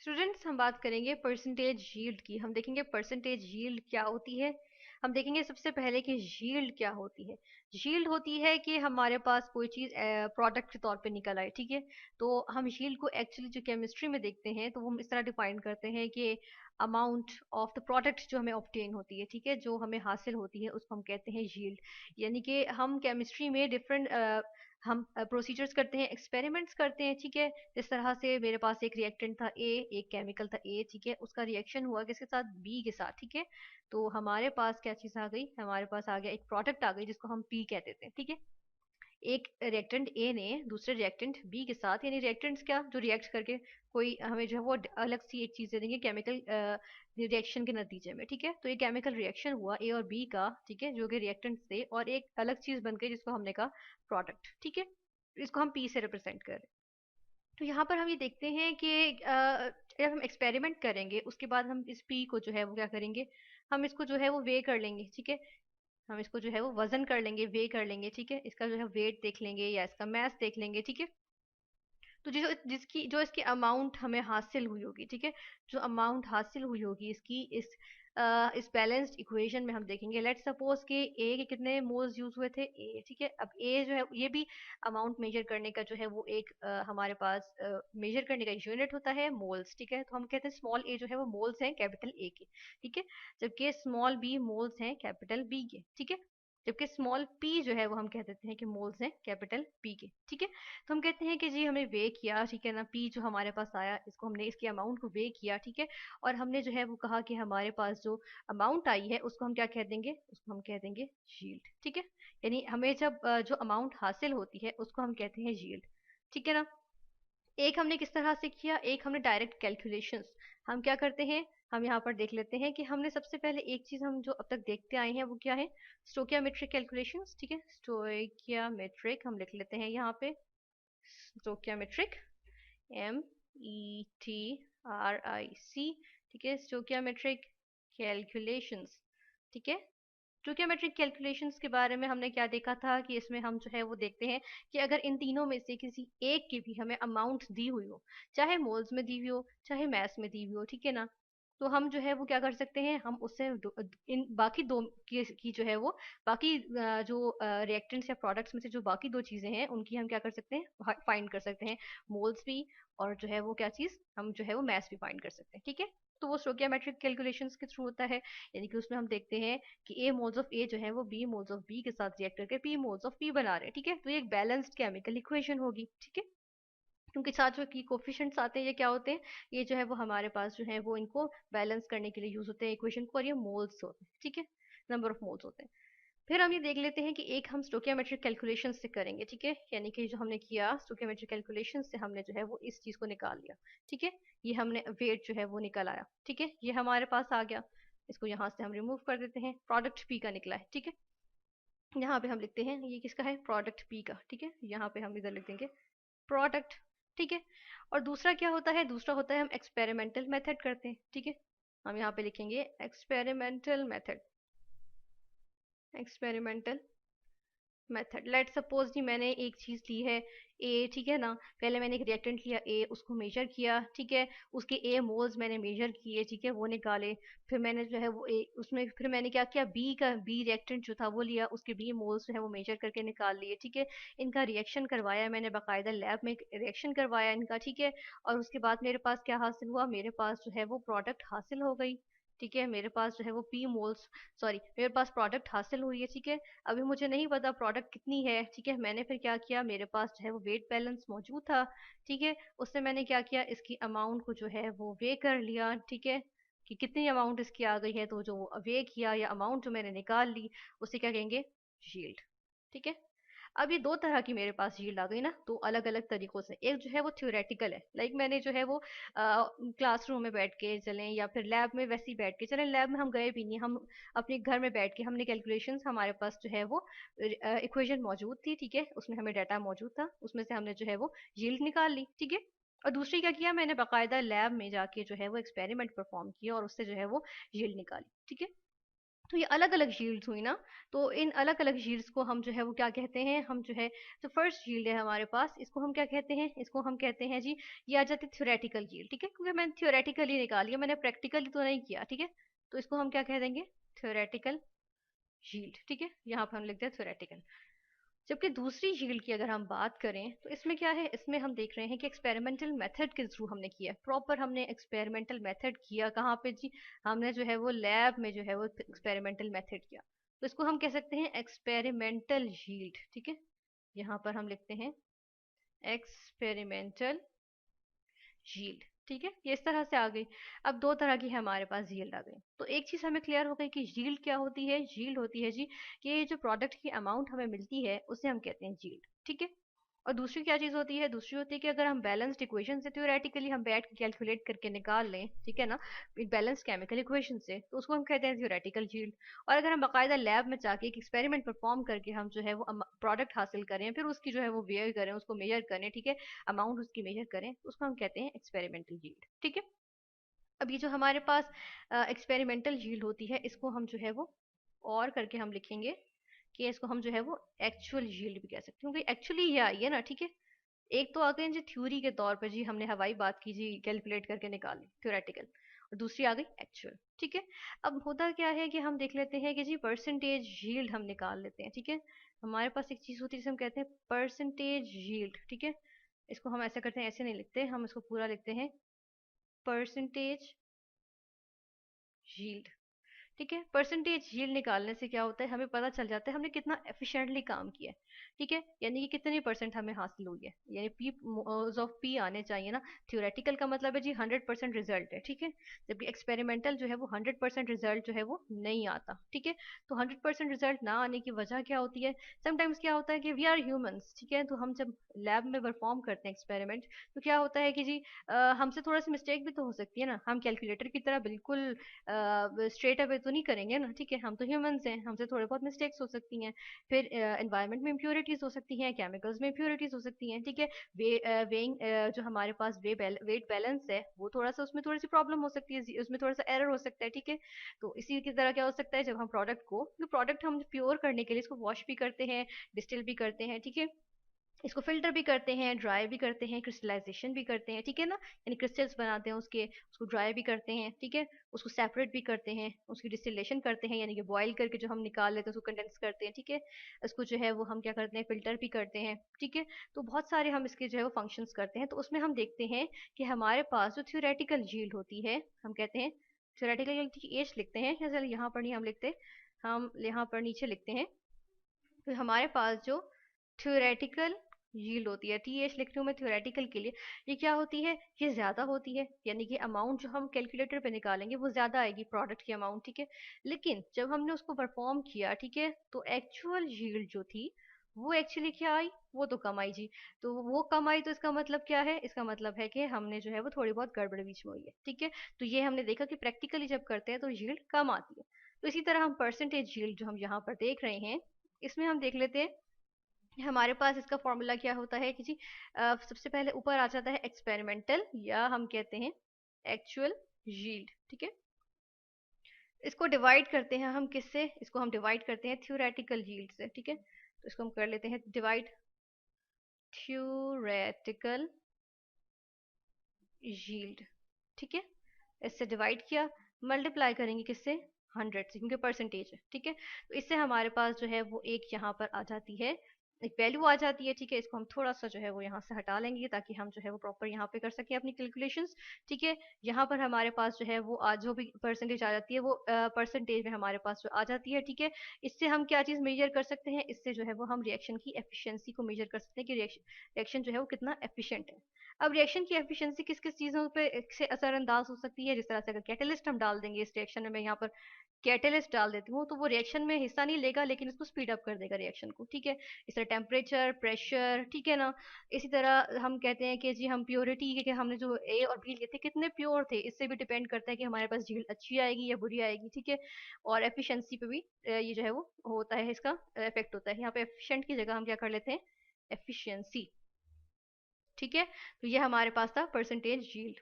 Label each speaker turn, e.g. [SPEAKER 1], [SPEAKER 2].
[SPEAKER 1] Students, हम बात करेंगे परसेंटेज यील्ड की। हम देखेंगे परसेंटेज यील्ड क्या होती है। हम देखेंगे सबसे पहले कि यील्ड क्या होती है। यील्ड होती है कि हमारे पास कोई चीज़ प्रोडक्ट के तौर पे निकल आए, ठीक है। तो हम यील्ड को एक्चुअली जो केमिस्ट्री में देखते हैं तो वो हम इस तरह डिफाइन करते हैं कि अमाउंट ऑफ द प्रोडक्ट जो हमें ऑब्टेन होती है, ठीक है, जो हमें हासिल होती है उसको हम कहते हैं यील्ड। यानी कि हम केमिस्ट्री में डिफरेंट हम प्रोसीजर्स करते हैं, एक्सपेरिमेंट्स करते हैं, ठीक है। जिस तरह से मेरे पास एक रिएक्टेंट था ए, एक केमिकल था ए, ठीक है, उसका रिएक्शन हुआ किसके साथ, बी के साथ, ठीक है। तो हमारे पास क्या चीज आ गई, हमारे पास आ गया एक प्रोडक्ट आ गई जिसको हम पी कहते थे, ठीक है। एक रिएक्टेंट ए ने दूसरे रिएक्टेंट बी के साथ, यानी रिएक्टेंट्स क्या जो रिएक्ट करके कोई हमें जो है वो अलग सी एक चीज दे देंगे केमिकल रिएक्शन के नतीजे में, ठीक है। तो ये केमिकल रिएक्शन हुआ ए और बी का, ठीक है, जो कि रिएक्टेंट्स थे, और एक अलग चीज बन गई जिसको हमने कहा प्रोडक्ट, ठीक है। इसको हम पी से रिप्रेजेंट कर रहे हैं। तो यहाँ पर हम ये देखते हैं कि जब हम एक्सपेरिमेंट करेंगे उसके बाद हम इस पी को जो है वो क्या करेंगे, हम इसको जो है वो वे कर लेंगे, ठीक है। हम इसको जो है वो वजन कर लेंगे, वे कर लेंगे, ठीक है। इसका जो है वेट देख लेंगे या इसका मैथ देख लेंगे, ठीक है। तो जो इसकी अमाउंट हमें हासिल हुई होगी, ठीक है, जो अमाउंट हासिल हुई होगी इसकी इस बैलेंस्ड इक्वेशन में हम देखेंगे। लेट्स सपोज कि ए के कितने मोल्स यूज हुए थे, ए, ठीक है। अब ए जो है ये भी अमाउंट मेजर करने का जो है वो एक हमारे पास मेजर करने का यूनिट होता है मोल्स, ठीक है। तो हम कहते हैं स्मॉल ए जो है वो मोल्स हैं कैपिटल ए के, ठीक है। जबकि स्मॉल बी मोल्स हैं कैपिटल बी के, ठीक है। जबकि स्मॉल पी जो है वो हम कह देते हैं कि मोल्स हैं कैपिटल पी के, ठीक है। तो हम कहते हैं कि जी हमने वे किया, ठीक है ना, पी जो हमारे पास आया इसको हमने इसकी अमाउंट को वे किया, ठीक है। और हमने जो है वो कहा कि हमारे पास जो अमाउंट आई है उसको हम क्या कह देंगे, उसको हम कह देंगे यील्ड, ठीक है। यानी हमें जब जो अमाउंट हासिल होती है उसको हम कहते हैं यील्ड, ठीक है ना। एक हमने किस तरह से किया, एक हमने डायरेक्ट कैलकुलेशंस। हम क्या करते हैं, हम यहाँ पर देख लेते हैं कि हमने सबसे पहले एक चीज हम जो अब तक देखते आए हैं वो क्या है, स्टोकियोमेट्रिक कैलकुलेशंस, ठीक है। स्टोकियोमेट्रिक हम लिख लेते हैं यहाँ पे, स्टोकियोमेट्रिक, METRIC, ठीक है, स्टोकियोमेट्रिक कैलकुलेशंस, ठीक है। स्टोकियोमेट्रिक कैलकुलेशंस के बारे में हमने क्या देखा था कि इसमें हम जो है वो देखते हैं कि अगर इन तीनों में से किसी एक की भी हमें अमाउंट दी हुई हो, चाहे मोल्स में दी हुई हो चाहे मैस में दी हुई हो, ठीक है ना, तो हम जो है वो क्या कर सकते हैं, हम उससे इन बाकी दो की जो है वो बाकी जो रिएक्टेंट्स या प्रोडक्ट्स में से जो बाकी दो चीजें हैं उनकी हम क्या कर सकते हैं, फाइंड कर सकते हैं, मोल्स भी, और जो है वो क्या चीज हम जो है वो मैस भी फाइंड कर सकते हैं, ठीक है। तो वो स्टोकियोमेट्रिक कैलकुलेशंस के थ्रू होता है। यानी कि उसमें हम देखते हैं कि ए मोल्स ऑफ ए जो है वो बी मोल्स ऑफ बी के साथ रिएक्ट करके पी मोल्स ऑफ पी बना रहे हैं, ठीक है। तो ये एक बैलेंस्ड केमिकल इक्वेशन होगी, ठीक है। क्योंकि साथ जो की कोफिशिएंट्स आते हैं ये क्या होते हैं, ये जो है वो हमारे पास जो है वो इनको बैलेंस करने के लिए यूज होते हैं इक्वेशन को, और ये मोल्स होते हैं, ठीक है, नंबर ऑफ मोल्स होते हैं। फिर हम ये देख लेते हैं कि एक हम स्टोकियोमेट्रिक कैलकुलेशन से करेंगे, ठीक है। यानी कि जो हमने किया स्टोकियोमेट्रिक कैलकुलेशन से हमने जो है वो इस चीज को निकाल लिया, ठीक है। ये हमने वेट जो है वो निकल आया, ठीक है, ये हमारे पास आ गया। इसको यहाँ से हम रिमूव कर देते हैं, प्रोडक्ट पी का निकला है, ठीक है। यहाँ पे हम लिखते हैं ये किसका है, प्रोडक्ट पी का, ठीक है। यहाँ पे हम इधर लिख देंगे प्रोडक्ट, ठीक है। और दूसरा क्या होता है, दूसरा होता है हम एक्सपेरिमेंटल मेथड करते हैं, ठीक है। हम यहाँ पे लिखेंगे experimental method, experimental method. Let suppose जी मैंने एक चीज ली है ए, ठीक है ना। पहले मैंने एक रिएक्टेंट लिया ए, उसको मेजर किया, ठीक है। उसके ए मोल्स मैंने मेजर किए, ठीक है, वो निकाले। फिर मैंने जो है वो ए उसमें फिर मैंने क्या किया, बी का बी रिएक्टेंट जो था वो लिया, उसके बी मोल्स जो है वो मेजर करके निकाल लिए, ठीक है। इनका रिएक्शन करवाया मैंने, बाकायदा लैब में रिएक्शन करवाया इनका, ठीक है। और उसके बाद मेरे पास क्या हासिल हुआ, मेरे पास जो है वो प्रोडक्ट हासिल हो गई, ठीक है। मेरे पास जो है वो पी मोल्स, सॉरी, मेरे पास प्रोडक्ट हासिल हुई है, ठीक है। अभी मुझे नहीं पता प्रोडक्ट कितनी है, ठीक है। मैंने फिर क्या किया, मेरे पास जो है वो वेट बैलेंस मौजूद था, ठीक है। उससे मैंने क्या किया, इसकी अमाउंट को जो है वो वे कर लिया, ठीक है, कि कितनी अमाउंट इसकी आ गई है। तो जो वे किया या अमाउंट जो मैंने निकाल ली उसे क्या कहेंगे, यील्ड, ठीक है। अब ये दो तरह की मेरे पास यील्ड आ गई ना, दो अलग अलग तरीकों से। एक जो है वो थ्योरेटिकल है, लाइक मैंने जो है वो क्लासरूम में बैठ के चलें या फिर लैब में वैसे ही बैठ के चलें, लैब में हम गए भी नहीं, हम अपने घर में बैठ के हमने कैलकुलेशंस, हमारे पास जो है वो इक्वेशन मौजूद थी, ठीक है, उसमें हमें डाटा मौजूद था, उसमें से हमने जो है वो यील्ड निकाल ली, ठीक है। और दूसरी क्या किया, मैंने बाकायदा लैब में जाके जो है वो एक्सपेरिमेंट परफॉर्म किया और उससे जो है वो यील्ड निकाली, ठीक है। तो ये अलग अलग शील्ड्स हुई ना। तो इन अलग अलग शील्ड्स को हम जो है वो क्या कहते हैं, हम जो है जो फर्स्ट शील्ड है हमारे पास, इसको हम क्या कहते हैं, इसको हम कहते हैं जी, ये आ जाती है थ्योरेटिकल शील्ड। ठीक है, क्योंकि मैंने थ्योरेटिकली निकाली है, मैंने प्रैक्टिकली तो नहीं किया। ठीक है, तो इसको हम क्या कह देंगे, थ्योरेटिकल शील्ड। ठीक है, यहाँ पर हम लिखते हैं थ्योरेटिकल। जबकि दूसरी शील्ड की अगर हम बात करें तो इसमें क्या है, इसमें हम देख रहे हैं कि एक्सपेरिमेंटल मेथड के थ्रू हमने किया, प्रॉपर हमने एक्सपेरिमेंटल मेथड किया। कहाँ पे जी, हमने जो है वो लैब में जो है वो एक्सपेरिमेंटल मेथड किया। तो इसको हम कह सकते हैं एक्सपेरिमेंटल शील्ड। ठीक है, यहाँ पर हम लिखते हैं एक्सपेरिमेंटल यील्ड। ठीक है, ये इस तरह से आ गई। अब दो तरह की हमारे पास यील्ड आ गई। तो एक चीज हमें क्लियर हो गई कि यील्ड क्या होती है। यील्ड होती है जी कि ये जो प्रोडक्ट की अमाउंट हमें मिलती है उसे हम कहते हैं यील्ड। ठीक है, और दूसरी क्या चीज होती है, दूसरी होती है कि अगर हम बैलेंस्ड इक्वेशन से थ्योरेटिकली हम बैठ के कैलकुलेट करके निकाल लें, ठीक है ना, बैलेंस केमिकल इक्वेशन से, तो उसको हम कहते हैं थ्योरेटिकल यील्ड। और अगर हम बाकायदा लैब में जाके एक एक्सपेरिमेंट परफॉर्म करके हम जो है वो प्रोडक्ट हासिल करें, फिर उसकी जो है वो वेयर करें, उसको मेजर करें, ठीक है, अमाउंट उसकी मेजर करें, तो उसको हम कहते हैं एक्सपेरिमेंटल यील्ड। ठीक है, अब ये जो हमारे पास एक्सपेरिमेंटल यील्ड होती है, इसको हम जो है वो और करके हम लिखेंगे कि इसको हम जो है वो एक्चुअल यील्ड भी कह सकते हैं, क्योंकि एक्चुअली ये आई है ना। ठीक है, एक तो आ गई जी थ्योरी के तौर पर, जी हमने हवाई बात की जी, कैलकुलेट करके निकाली थ्योरेटिकल, और दूसरी आ गई एक्चुअल। ठीक है, अब होता क्या है कि हम देख लेते हैं कि जी परसेंटेज यील्ड हम निकाल लेते हैं। ठीक है, हमारे पास एक चीज होती है जिसे हम कहते हैं परसेंटेज यील्ड। ठीक है, इसको हम ऐसा करते हैं, ऐसे नहीं लिखते, हम इसको पूरा लिखते हैं परसेंटेज यील्ड। ठीक है, परसेंटेज यील्ड निकालने से क्या होता है, हमें पता चल जाता है हमने कितना एफिशिएंटली काम किया है। ठीक है, यानी कि कितनी परसेंट हमें हासिल हुई है, यानी पी ऑफ पी आने चाहिए ना। थ्योरेटिकल का मतलब है जी 100% रिजल्ट है। ठीक है, जबकि एक्सपेरिमेंटल जो है वो 100% रिजल्ट जो है वो नहीं आता। ठीक है, तो 100% रिजल्ट ना आने की वजह क्या होती है, समटाइम्स क्या होता है कि वी आर ह्यूमंस। ठीक है, तो हम जब लैब में परफॉर्म करते हैं एक्सपेरिमेंट, तो क्या होता है कि जी हमसे थोड़ा सी मिस्टेक भी तो हो सकती है ना। हम कैलकुलेटर की तरह बिल्कुल स्ट्रेट अवे तो नहीं करेंगे ना। ठीक है, हम तो ह्यूमंस हैं, हमसे थोड़े बहुत मिस्टेक्स हो सकती हैं। फिर एनवायरनमेंट में इम्प्योरिटीज हो सकती हैं, केमिकल्स में इम्प्योरिटीज हो सकती हैं। ठीक है, वेइंग जो हमारे पास वेट बैलेंस है, वो थोड़ा सा उसमें थोड़ी सी प्रॉब्लम हो सकती है, उसमें थोड़ा सा एरर हो सकता है। ठीक है, तो इसी की तरह क्या हो सकता है, जब हम प्रोडक्ट हम प्योर करने के लिए इसको वॉश भी करते हैं, डिस्टिल भी करते हैं। ठीक है, इसको फिल्टर भी करते हैं, ड्राई भी करते हैं, क्रिस्टलाइजेशन भी करते हैं। ठीक है ना, यानी क्रिस्टल्स बनाते हैं उसके, उसको ड्राई भी करते हैं। ठीक है, उसको सेपरेट भी करते हैं, उसकी डिस्टिलेशन करते हैं, यानी कि बॉईल करके जो हम निकाल लेते हैं उसको कंडेंस करते हैं। ठीक है, इसको जो है वो हम क्या करते हैं, फिल्टर भी करते हैं। ठीक है, तो बहुत सारे हम इसके जो है वो फंक्शंस करते हैं। तो उसमें हम देखते हैं कि हमारे पास जो थ्योरेटिकल यील्ड होती है, हम कहते हैं थ्योरेटिकल यील्ड की एज लिखते हैं, या यहाँ पर नहीं हम लिखते, हम यहाँ पर नीचे लिखते हैं। तो हमारे पास जो थ्योरेटिकल यील्ड होती है, टी एच लिख रही हूँ मैं थ्योरेटिकल के लिए, ये क्या होती है, ये ज्यादा होती है, यानी कि अमाउंट जो हम कैलकुलेटर पे निकालेंगे वो ज्यादा आएगी प्रोडक्ट की अमाउंट। ठीक है, लेकिन जब हमने उसको परफॉर्म किया, ठीक है, तो एक्चुअल यील्ड जो थी वो एक्चुअली क्या आई, वो तो कम आई जी। तो वो कम आई, तो इसका मतलब क्या है, इसका मतलब है कि हमने जो है वो थोड़ी बहुत गड़बड़ बीच में हुई है। ठीक है, तो ये हमने देखा कि प्रैक्टिकली जब करते हैं तो यील्ड कम आती है। तो इसी तरह हम परसेंटेज यील्ड जो हम यहाँ पर देख रहे हैं, इसमें हम देख लेते हैं हमारे पास इसका फॉर्मूला क्या होता है कि जी सबसे पहले ऊपर आ जाता है एक्सपेरिमेंटल, या हम कहते हैं एक्चुअल यील्ड। ठीक है, इसको डिवाइड करते हैं हम किससे, इसको हम डिवाइड करते हैं थ्योरेटिकल यील्ड से। ठीक है, तो इसको हम कर लेते हैं डिवाइड थ्योरेटिकल यील्ड। ठीक है, इससे डिवाइड किया, मल्टीप्लाई करेंगे किससे, 100 से, क्योंकि परसेंटेज है। ठीक है, तो इससे हमारे पास जो है वो एक यहाँ पर आ जाती है, एक वैल्यू आ जाती है। ठीक है, इसको हम थोड़ा सा जो है वो यहाँ से हटा लेंगे ताकि हम जो है वो प्रॉपर यहाँ पे कर सकें अपनी कैलकुलेशंस। ठीक है, यहाँ पर हमारे पास जो है वो आज जो भी परसेंटेज आ जाती है वो परसेंटेज में हमारे पास जो आ जाती है। ठीक है, इससे हम क्या चीज़ मेजर कर सकते हैं, इससे जो है वो हम रिएक्शन की एफिशिएंसी को मेजर कर सकते हैं कि रिएक्शन जो है वो कितना एफिशिएंट है। अब रिएक्शन की एफिशिएंसी किस किस चीज़ों पे से असरअंदाज हो सकती है, जिस तरह से अगर कैटलिस्ट हम डाल देंगे इस रिएक्शन में, मैं यहाँ पर कैटलिस्ट डाल देती हूँ, तो वो रिएक्शन में हिस्सा नहीं लेगा लेकिन इसको स्पीड अप कर देगा रिएक्शन को। ठीक है, इस तरह टेम्परेचर, प्रेशर, ठीक है ना। इसी तरह हम कहते हैं कि जी हम प्योरिटी के हमने जो ए और बी लिए थे कितने प्योर थे, इससे भी डिपेंड करता है कि हमारे पास झील अच्छी आएगी या बुरी आएगी। ठीक है, और एफिशिएंसी पे भी ये जो है वो होता है, इसका इफेक्ट होता है। यहाँ पे एफिशिएंट की जगह हम क्या कर लेते हैं, एफिशिएंसी। ठीक है, तो ये हमारे पास था परसेंटेज यील्ड।